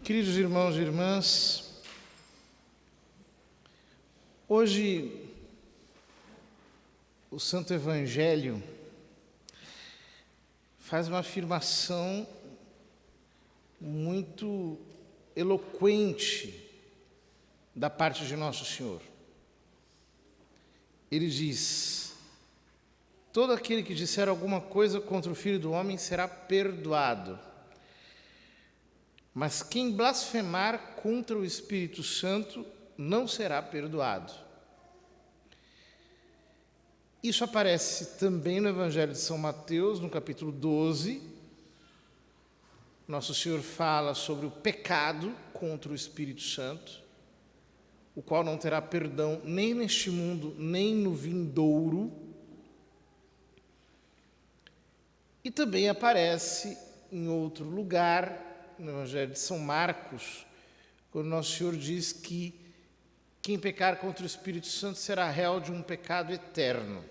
Queridos irmãos e irmãs, hoje o Santo Evangelho faz uma afirmação muito eloquente da parte de Nosso Senhor. Ele diz: todo aquele que disser alguma coisa contra o Filho do Homem será perdoado. Mas quem blasfemar contra o Espírito Santo não será perdoado. Isso aparece também no Evangelho de São Mateus, no capítulo 12. Nosso Senhor fala sobre o pecado contra o Espírito Santo, o qual não terá perdão nem neste mundo, nem no vindouro. E também aparece em outro lugar, no Evangelho de São Marcos, quando Nosso Senhor diz que quem pecar contra o Espírito Santo será réu de um pecado eterno.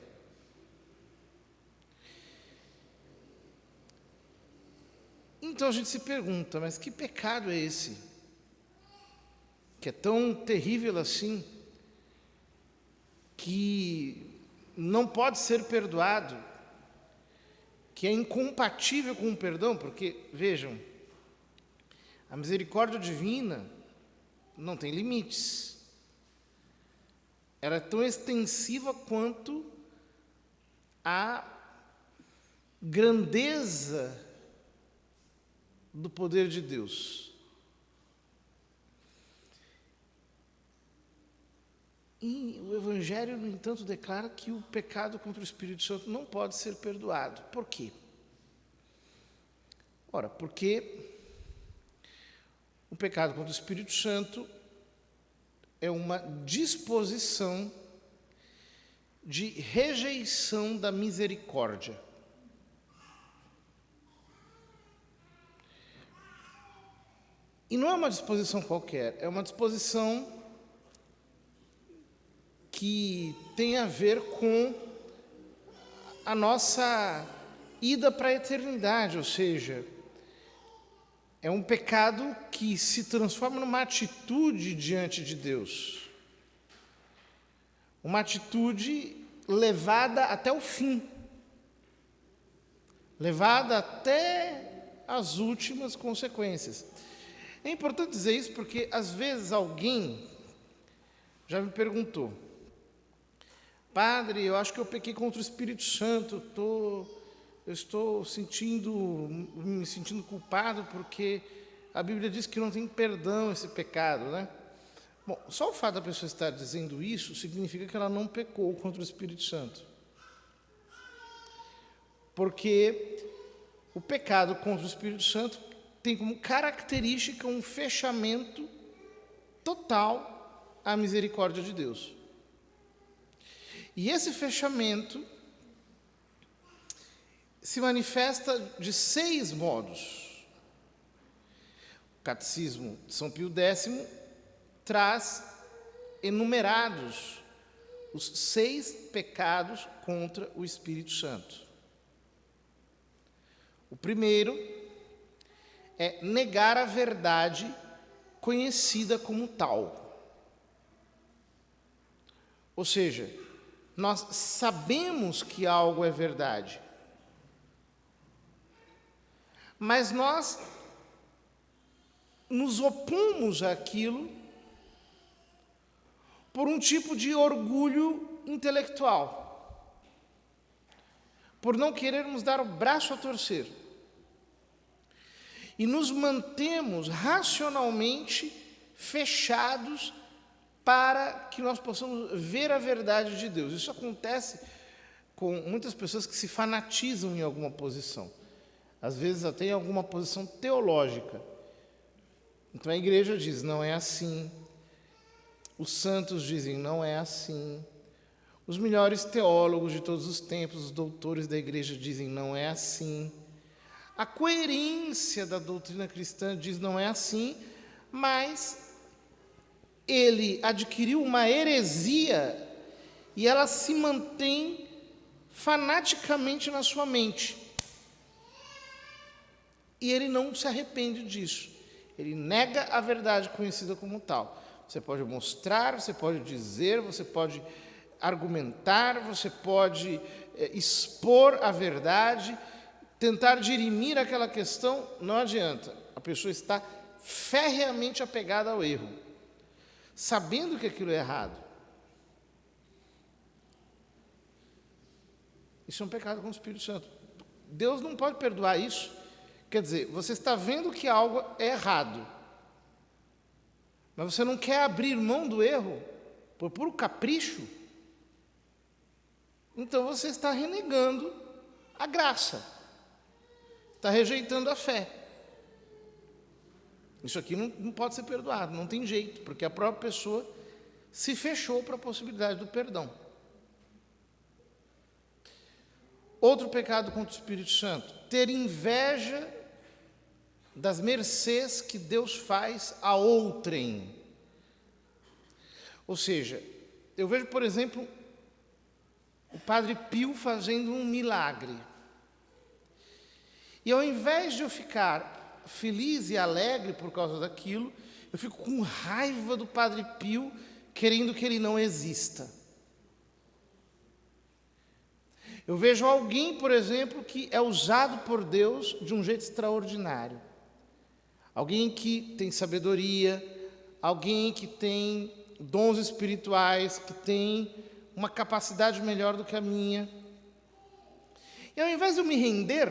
Então a gente se pergunta, mas que pecado é esse? Que é tão terrível assim, que não pode ser perdoado, que é incompatível com o perdão, porque, vejam, a misericórdia divina não tem limites. Ela é tão extensiva quanto a grandeza do poder de Deus. E o Evangelho, no entanto, declara que o pecado contra o Espírito Santo não pode ser perdoado. Por quê? Ora, porque o pecado contra o Espírito Santo é uma disposição de rejeição da misericórdia. E não é uma disposição qualquer, é uma disposição que tem a ver com a nossa ida para a eternidade, ou seja, é um pecado que se transforma numa atitude diante de Deus. Uma atitude levada até o fim. Levada até as últimas consequências. É importante dizer isso porque, às vezes, alguém já me perguntou: Padre, eu acho que eu pequei contra o Espírito Santo, eu estou me sentindo culpado porque a Bíblia diz que não tem perdão esse pecado, né? Bom, só o fato da pessoa estar dizendo isso significa que ela não pecou contra o Espírito Santo. Porque o pecado contra o Espírito Santo tem como característica um fechamento total à misericórdia de Deus. E esse fechamento se manifesta de 6 modos. O Catecismo de São Pio X traz enumerados os 6 pecados contra o Espírito Santo. O primeiro é negar a verdade conhecida como tal. Ou seja, nós sabemos que algo é verdade, mas nós nos opomos àquilo por um tipo de orgulho intelectual, por não querermos dar o braço a torcer. E nos mantemos racionalmente fechados para que nós possamos ver a verdade de Deus. Isso acontece com muitas pessoas que se fanatizam em alguma posição. Às vezes até em alguma posição teológica. Então a igreja diz, não é assim. Os santos dizem, não é assim. Os melhores teólogos de todos os tempos, os doutores da igreja dizem, não é assim. A coerência da doutrina cristã diz, não é assim, mas ele adquiriu uma heresia e ela se mantém fanaticamente na sua mente. E ele não se arrepende disso. Ele nega a verdade conhecida como tal. Você pode mostrar, você pode dizer, você pode argumentar, você pode expor a verdade, tentar dirimir aquela questão, não adianta. A pessoa está ferreamente apegada ao erro, sabendo que aquilo é errado. Isso é um pecado contra o Espírito Santo. Deus não pode perdoar isso. Quer dizer, você está vendo que algo é errado, mas você não quer abrir mão do erro por puro capricho, então você está renegando a graça, está rejeitando a fé. Isso aqui não pode ser perdoado, não tem jeito, porque a própria pessoa se fechou para a possibilidade do perdão. Outro pecado contra o Espírito Santo, ter inveja das mercês que Deus faz a outrem. Ou seja, eu vejo, por exemplo, o Padre Pio fazendo um milagre. E ao invés de eu ficar feliz e alegre por causa daquilo, eu fico com raiva do Padre Pio, querendo que ele não exista. Eu vejo alguém, por exemplo, que é usado por Deus de um jeito extraordinário. Alguém que tem sabedoria, alguém que tem dons espirituais, que tem uma capacidade melhor do que a minha. E ao invés de eu me render,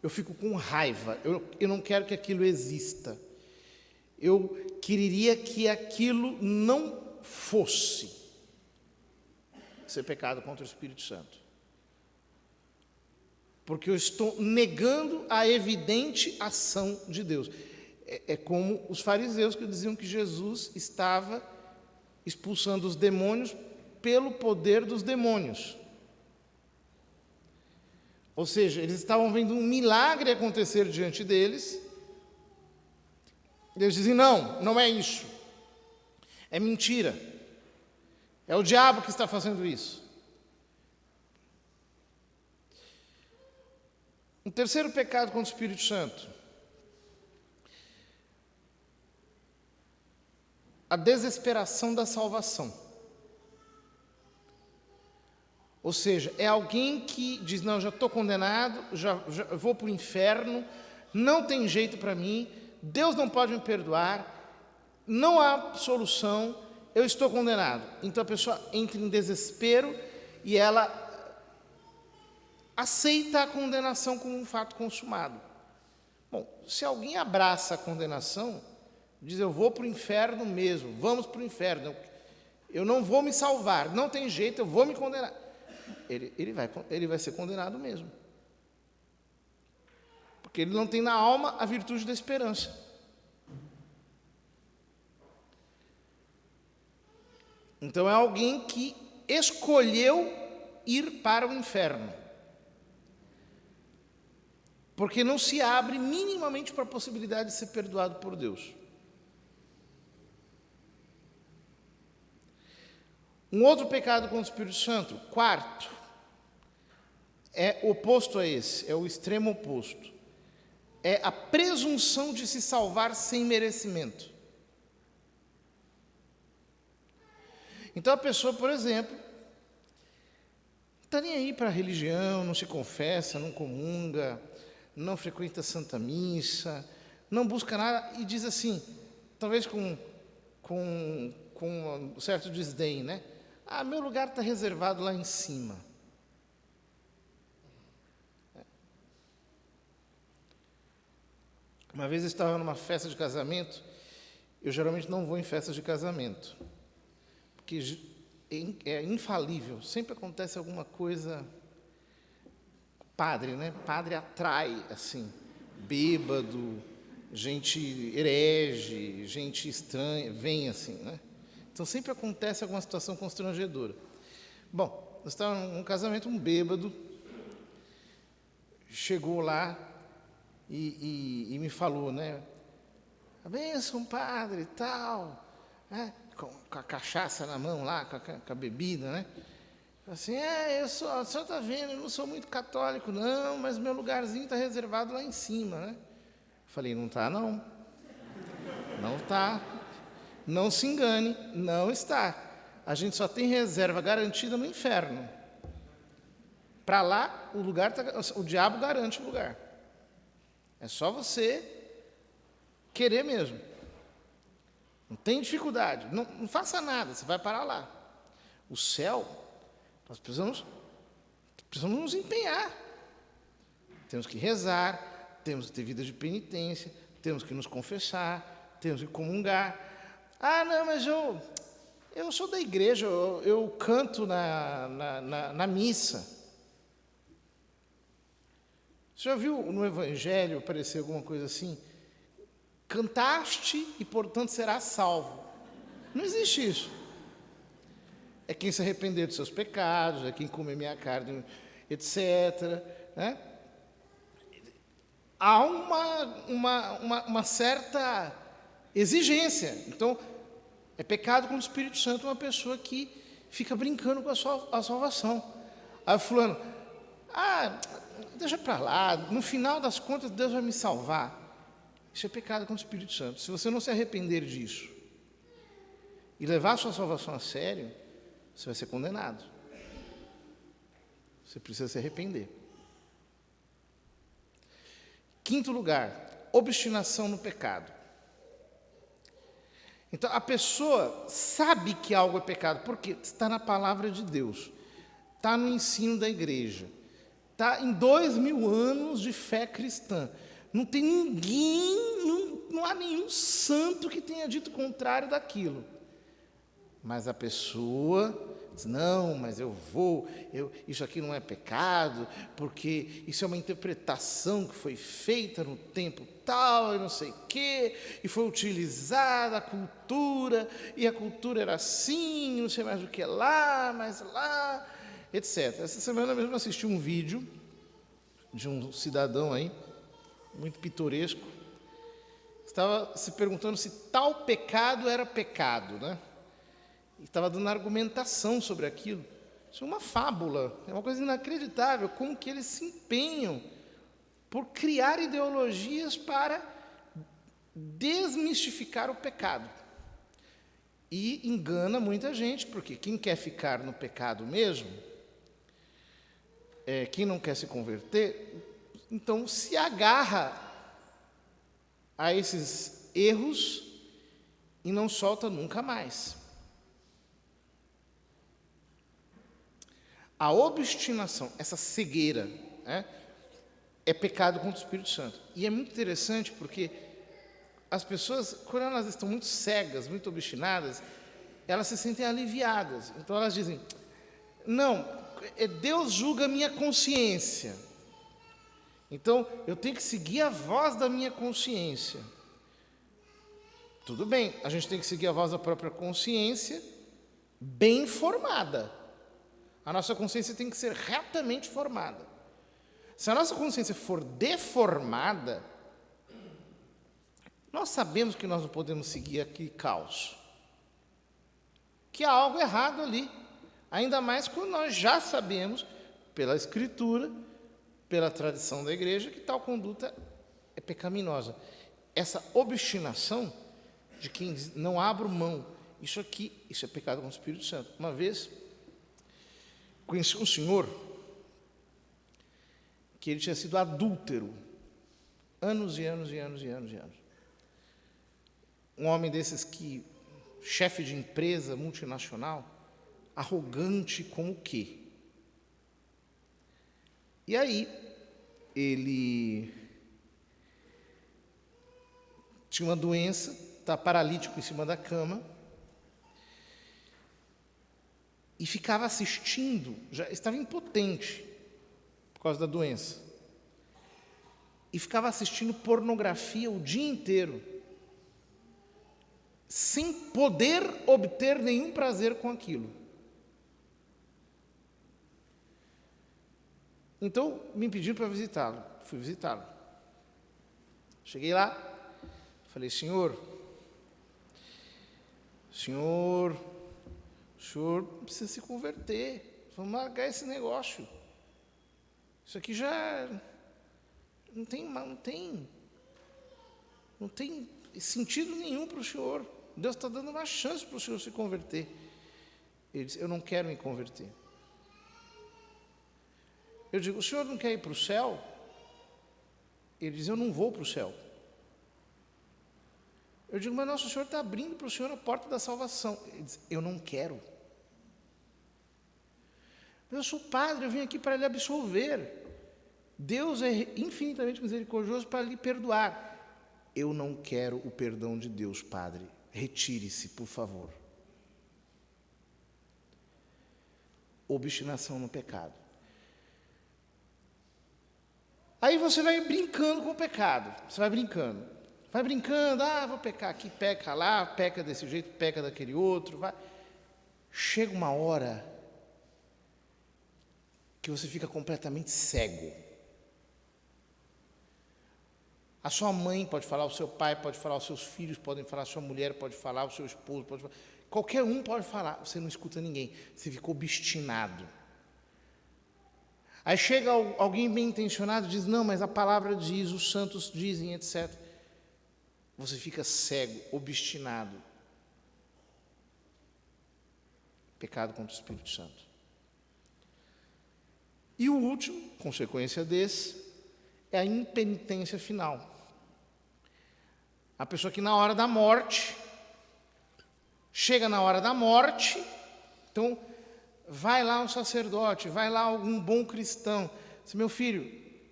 eu fico com raiva, eu não quero que aquilo exista. Eu queria que aquilo não fosse. Isso é pecado contra o Espírito Santo. Porque eu estou negando a evidente ação de Deus. É como os fariseus que diziam que Jesus estava expulsando os demônios pelo poder dos demônios. Ou seja, eles estavam vendo um milagre acontecer diante deles. Eles dizem, não é isso. É mentira. É o diabo que está fazendo isso. Um terceiro pecado contra o Espírito Santo. A desesperação da salvação. Ou seja, é alguém que diz, não, já estou condenado, já vou para o inferno, não tem jeito para mim, Deus não pode me perdoar, não há solução, eu estou condenado. Então a pessoa entra em desespero e ela aceita a condenação como um fato consumado. Bom, se alguém abraça a condenação, diz, eu vou para o inferno mesmo, vamos para o inferno, eu não vou me salvar, não tem jeito, eu vou me condenar. Ele vai ser condenado mesmo. Porque ele não tem na alma a virtude da esperança. Então é alguém que escolheu ir para o inferno. Porque não se abre minimamente para a possibilidade de ser perdoado por Deus. Um outro pecado contra o Espírito Santo, quarto, é oposto a esse, é o extremo oposto. É a presunção de se salvar sem merecimento. Então a pessoa, por exemplo, não está nem aí para a religião, não se confessa, não comunga, não frequenta a Santa Missa, não busca nada e diz assim, talvez com um certo desdém, né? Ah, meu lugar está reservado lá em cima. Uma vez eu estava numa festa de casamento, eu geralmente não vou em festas de casamento, porque é infalível, sempre acontece alguma coisa. Padre, né? Padre atrai, assim, bêbado, gente herege, gente estranha, vem assim, né? Então sempre acontece alguma situação constrangedora. Bom, nós estávamos num casamento, um bêbado chegou lá e me falou, né? A bênção, padre, e tal, né? Com a cachaça na mão lá, com a bebida, né? Assim, o senhor está vendo, eu não sou muito católico, não, mas meu lugarzinho está reservado lá em cima, né? Falei, não está não. Não está. Não se engane, não está. A gente só tem reserva garantida no inferno. Para lá, o diabo garante o lugar. É só você querer mesmo. Não tem dificuldade. Não faça nada, você vai parar lá. O céu, nós precisamos nos empenhar. Temos que rezar, temos que ter vida de penitência, temos que nos confessar, temos que comungar. Ah, não, mas eu sou da igreja, eu canto na missa. Você já viu no Evangelho aparecer alguma coisa assim? Cantaste e, portanto, serás salvo. Não existe isso. É quem se arrepender dos seus pecados, é quem comer minha carne, etc. Né? Há uma certa exigência. Então, é pecado contra o Espírito Santo uma pessoa que fica brincando com a salvação. Aí fulano, deixa para lá, no final das contas Deus vai me salvar. Isso é pecado contra o Espírito Santo. Se você não se arrepender disso e levar a sua salvação a sério, você vai ser condenado. Você precisa se arrepender. Quinto lugar, obstinação no pecado. Então, a pessoa sabe que algo é pecado, porque está na palavra de Deus, está no ensino da igreja, está em 2000 anos de fé cristã. Não tem ninguém, não há nenhum santo que tenha dito o contrário daquilo. Mas a pessoa diz, não, mas isso aqui não é pecado, porque isso é uma interpretação que foi feita no tempo tal, e não sei o quê, e foi utilizada a cultura, e a cultura era assim, não sei mais o que lá, mas lá, etc. Essa semana mesmo eu assisti um vídeo de um cidadão aí, muito pitoresco, estava se perguntando se tal pecado era pecado, né? E estava dando argumentação sobre aquilo. Isso é uma fábula, é uma coisa inacreditável, como que eles se empenham por criar ideologias para desmistificar o pecado. E engana muita gente, porque quem quer ficar no pecado mesmo, quem não quer se converter, então se agarra a esses erros e não solta nunca mais. A obstinação, essa cegueira, é pecado contra o Espírito Santo. E é muito interessante porque as pessoas, quando elas estão muito cegas, muito obstinadas, elas se sentem aliviadas. Então elas dizem, não, Deus julga a minha consciência. Então, eu tenho que seguir a voz da minha consciência. Tudo bem, a gente tem que seguir a voz da própria consciência, bem formada. A nossa consciência tem que ser retamente formada. Se a nossa consciência for deformada, nós sabemos que nós não podemos seguir aqui caos. Que há algo errado ali. Ainda mais quando nós já sabemos, pela Escritura, pela tradição da igreja, que tal conduta é pecaminosa. Essa obstinação de quem não abre mão, isso é pecado com o Espírito Santo. Uma vez, conheci um senhor que ele tinha sido adúltero, anos e anos e anos e anos e anos. Um homem desses que, chefe de empresa multinacional, arrogante como o quê? E aí, ele tinha uma doença, estava paralítico em cima da cama, e ficava assistindo, já estava impotente por causa da doença, e ficava assistindo pornografia o dia inteiro, sem poder obter nenhum prazer com aquilo. Então, me pediram para visitá-lo. Fui visitá-lo. Cheguei lá, falei, senhor, o senhor precisa se converter. Vamos largar esse negócio. Isso aqui já não tem. Não tem sentido nenhum para o senhor. Deus está dando uma chance para o senhor se converter. Ele diz, eu não quero me converter. Eu digo, o senhor não quer ir para o céu? Ele diz, eu não vou para o céu. Eu digo, mas nosso Senhor está abrindo para o senhor a porta da salvação. Ele diz, eu não quero. Mas eu sou padre, eu vim aqui para lhe absolver. Deus é infinitamente misericordioso para lhe perdoar. Eu não quero o perdão de Deus, padre. Retire-se, por favor. Obstinação no pecado. Aí você vai brincando com o pecado. Você vai brincando. Vai brincando, vou pecar aqui, peca lá, peca desse jeito, peca daquele outro. Vai. Chega uma hora que você fica completamente cego. A sua mãe pode falar, o seu pai pode falar, os seus filhos podem falar, a sua mulher pode falar, o seu esposo pode falar. Qualquer um pode falar, você não escuta ninguém. Você ficou obstinado. Aí chega alguém bem intencionado e diz, não, mas a palavra diz, os santos dizem, etc. Você fica cego, obstinado. Pecado contra o Espírito Santo. E o último, consequência desse, é a impenitência final. A pessoa que na hora da morte, chega na hora da morte, então vai lá um sacerdote, vai lá algum bom cristão, diz, meu filho,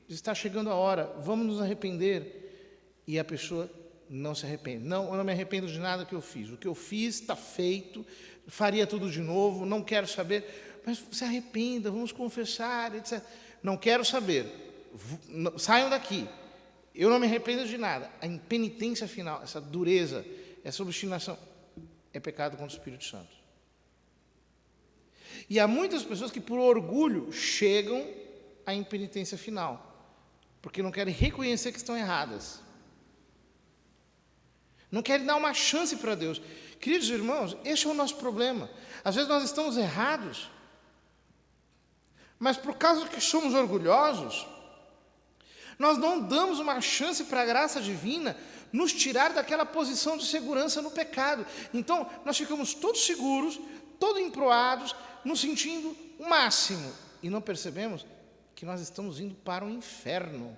está chegando a hora, vamos nos arrepender. E a pessoa não se arrepende. Não, eu não me arrependo de nada que eu fiz. O que eu fiz está feito, faria tudo de novo, não quero saber. Mas se arrependa, vamos confessar, etc. Não quero saber. Saiam daqui. Eu não me arrependo de nada. A impenitência final, essa dureza, essa obstinação, é pecado contra o Espírito Santo. E há muitas pessoas que, por orgulho, chegam à impenitência final, porque não querem reconhecer que estão erradas. Não querem dar uma chance para Deus. Queridos irmãos, esse é o nosso problema. Às vezes nós estamos errados, mas por causa que somos orgulhosos, nós não damos uma chance para a graça divina nos tirar daquela posição de segurança no pecado. Então, nós ficamos todos seguros, todos emproados, nos sentindo o máximo. E não percebemos que nós estamos indo para o inferno.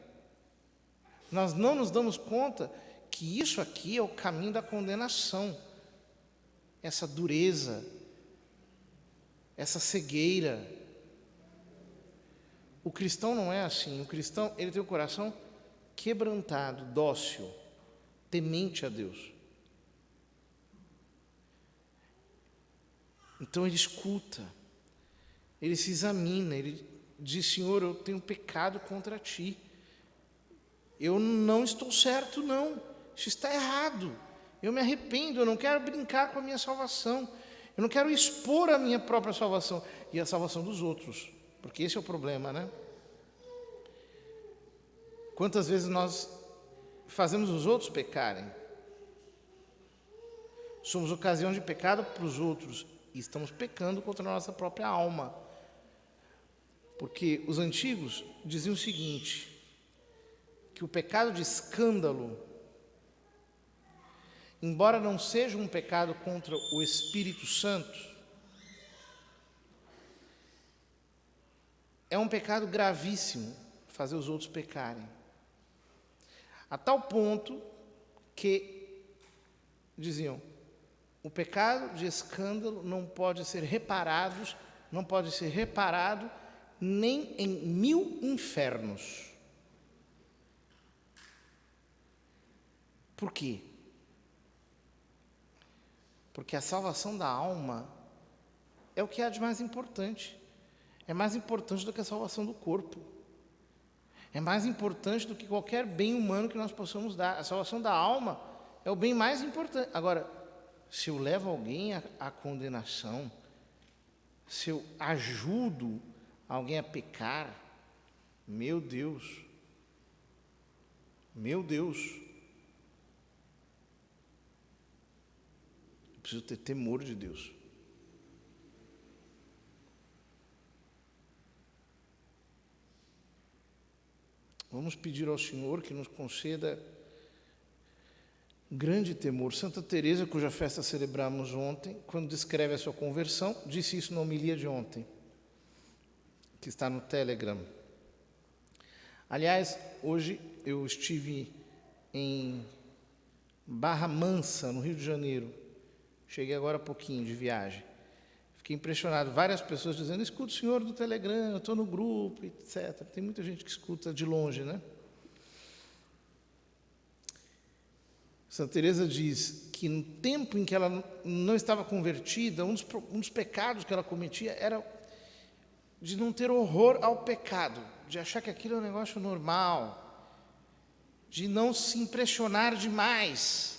Nós não nos damos conta que isso aqui é o caminho da condenação. Essa dureza, essa cegueira. O cristão não é assim. O cristão, ele tem o coração quebrantado, dócil, temente a Deus. Então ele escuta, ele se examina, ele diz, Senhor, eu tenho pecado contra ti. Eu não estou certo, não. Isso está errado. Eu me arrependo, eu não quero brincar com a minha salvação. Eu não quero expor a minha própria salvação e a salvação dos outros. Porque esse é o problema, né? Quantas vezes nós fazemos os outros pecarem? Somos ocasião de pecado para os outros e estamos pecando contra a nossa própria alma. Porque os antigos diziam o seguinte, que o pecado de escândalo, embora não seja um pecado contra o Espírito Santo, é um pecado gravíssimo fazer os outros pecarem. A tal ponto que, diziam, o pecado de escândalo não pode ser reparado nem em 1000 infernos. Por quê? Porque a salvação da alma é o que há de mais importante. É mais importante do que a salvação do corpo. É mais importante do que qualquer bem humano que nós possamos dar. A salvação da alma é o bem mais importante. Agora, se eu levo alguém à condenação, se eu ajudo alguém a pecar, meu Deus, eu preciso ter temor de Deus. Vamos pedir ao Senhor que nos conceda grande temor. Santa Teresa, cuja festa celebramos ontem, quando descreve a sua conversão, disse isso na homilia de ontem, que está no Telegram. Aliás, hoje eu estive em Barra Mansa, no Rio de Janeiro. Cheguei agora há pouquinho de viagem. Fiquei impressionado. Várias pessoas dizendo, escuta o senhor do Telegram, eu estou no grupo, etc. Tem muita gente que escuta de longe, né? Santa Teresa diz que no tempo em que ela não estava convertida, um dos pecados que ela cometia era de não ter horror ao pecado, de achar que aquilo é um negócio normal, de não se impressionar demais.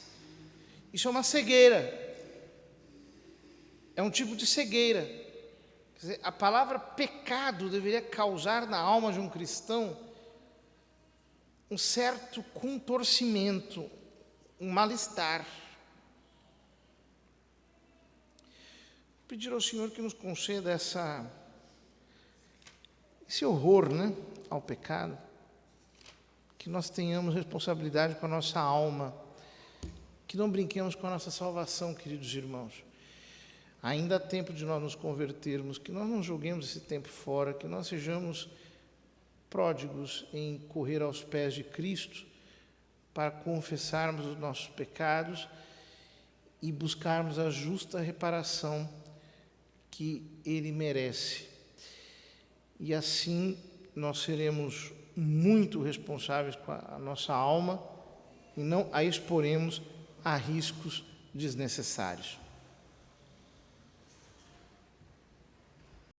Isso é uma cegueira. É um tipo de cegueira. Quer dizer, a palavra pecado deveria causar na alma de um cristão um certo contorcimento, um mal-estar. Pedir ao Senhor que nos conceda esse horror, né, ao pecado, que nós tenhamos responsabilidade com a nossa alma, que não brinquemos com a nossa salvação, queridos irmãos. Ainda há tempo de nós nos convertermos, que nós não joguemos esse tempo fora, que nós sejamos pródigos em correr aos pés de Cristo para confessarmos os nossos pecados e buscarmos a justa reparação que Ele merece. E assim nós seremos muito responsáveis com a nossa alma e não a exporemos a riscos desnecessários.